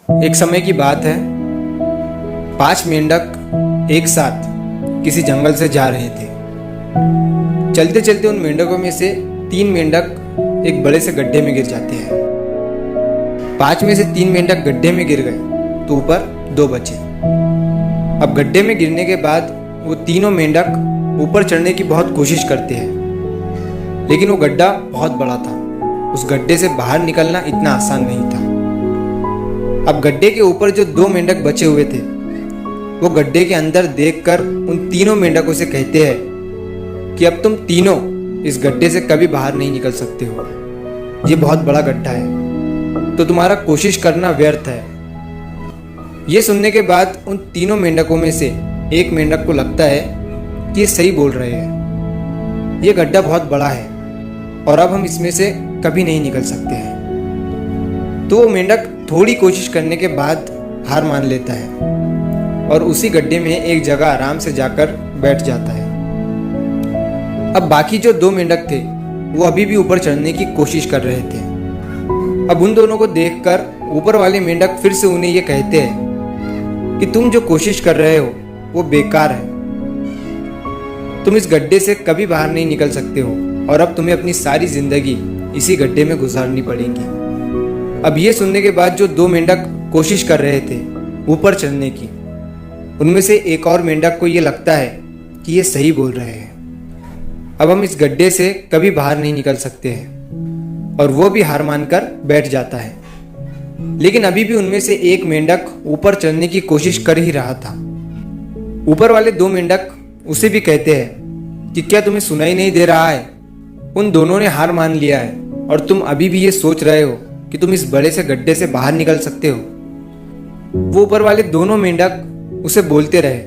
एक समय की बात है, 5 मेंढक एक साथ किसी जंगल से जा रहे थे। चलते चलते उन मेंढकों में से 3 मेंढक एक बड़े से गड्ढे में गिर जाते हैं। 5 में से 3 मेंढक गड्ढे में गिर गए तो ऊपर 2 बचे। अब गड्ढे में गिरने के बाद वो तीनों मेंढक ऊपर चढ़ने की बहुत कोशिश करते हैं, लेकिन वो गड्ढा बहुत बड़ा था। उस गड्ढे से बाहर निकलना इतना आसान नहीं था। अब गड्ढे के ऊपर जो 2 मेंढक बचे हुए थे, वो गड्ढे के अंदर देखकर उन तीनों मेंढकों से कहते हैं कि अब तुम तीनों इस गड्ढे से कभी बाहर नहीं निकल सकते हो। ये बहुत बड़ा गड्ढा है, तो तुम्हारा कोशिश करना व्यर्थ है। ये सुनने के बाद उन तीनों मेंढकों में से एक मेंढक को लगता है कि ये सही बोल रहे हैं। ये गड्ढा बहुत बड़ा है और अब हम इसमें से कभी नहीं निकल सकते हैं। तो वो मेंढक थोड़ी कोशिश करने के बाद हार मान लेता है और उसी गड्ढे में एक जगह आराम से जाकर बैठ जाता है। अब बाकी जो 2 मेंढक थे वो अभी भी ऊपर चढ़ने की कोशिश कर रहे थे। अब उन दोनों को देखकर ऊपर वाले मेंढक फिर से उन्हें ये कहते हैं कि तुम जो कोशिश कर रहे हो वो बेकार है। तुम इस गड्ढे से कभी बाहर नहीं निकल सकते हो और अब तुम्हें अपनी सारी जिंदगी इसी गड्ढे में गुजारनी पड़ेगी। अब ये सुनने के बाद जो 2 मेंढक कोशिश कर रहे थे ऊपर चढ़ने की, उनमें से एक और मेंढक को ये लगता है कि ये सही बोल रहे हैं। अब हम इस गड्ढे से कभी बाहर नहीं निकल सकते हैं और वो भी हार मानकर बैठ जाता है। लेकिन अभी भी उनमें से एक मेंढक ऊपर चढ़ने की कोशिश कर ही रहा था। ऊपर वाले 2 मेंढक उसे भी कहते हैं कि क्या तुम्हें सुनाई नहीं दे रहा है? उन दोनों ने हार मान लिया है और तुम अभी भी ये सोच रहे हो कि तुम इस बड़े से गड्ढे से बाहर निकल सकते हो। वो ऊपर वाले दोनों मेंढक उसे बोलते रहे,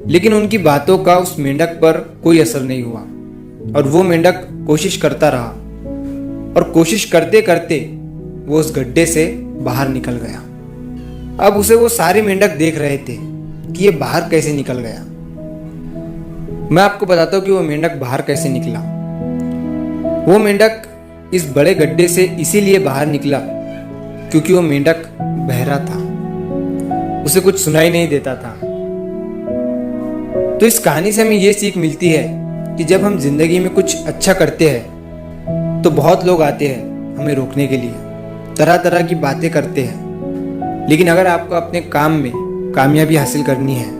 लेकिन उनकी बातों का उस मेंढक पर कोई असर नहीं हुआ और वो मेंढक कोशिश करता रहा और कोशिश करते करते वो उस गड्ढे से बाहर निकल गया। अब उसे वो सारे मेंढक देख रहे थे कि ये बाहर कैसे निकल गया। मैं आपको बताता हूँ कि वो मेंढक बाहर कैसे निकला। वो मेंढक इस बड़े गड्ढे से इसीलिए बाहर निकला क्योंकि वो मेंढक बहरा था, उसे कुछ सुनाई नहीं देता था। तो इस कहानी से हमें ये सीख मिलती है कि जब हम जिंदगी में कुछ अच्छा करते हैं तो बहुत लोग आते हैं हमें रोकने के लिए, तरह तरह की बातें करते हैं। लेकिन अगर आपको अपने काम में कामयाबी हासिल करनी है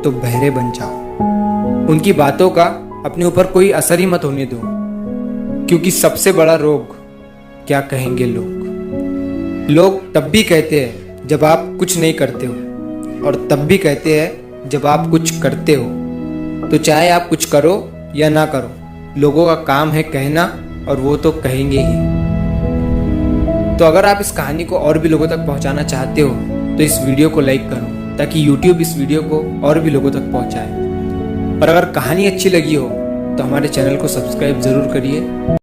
तो बहरे बन जाओ। उनकी बातों का अपने ऊपर कोई असर ही मत होने दो, क्योंकि सबसे बड़ा रोग क्या कहेंगे लोग। लोग तब भी कहते हैं जब आप कुछ नहीं करते हो और तब भी कहते हैं जब आप कुछ करते हो। तो चाहे आप कुछ करो या ना करो, लोगों का काम है कहना और वो तो कहेंगे ही। तो अगर आप इस कहानी को और भी लोगों तक पहुंचाना चाहते हो तो इस वीडियो को लाइक करो ताकि YouTube इस वीडियो को और भी लोगों तक पहुंचाए। और अगर कहानी अच्छी लगी हो तो हमारे चैनल को सब्सक्राइब ज़रूर करिए।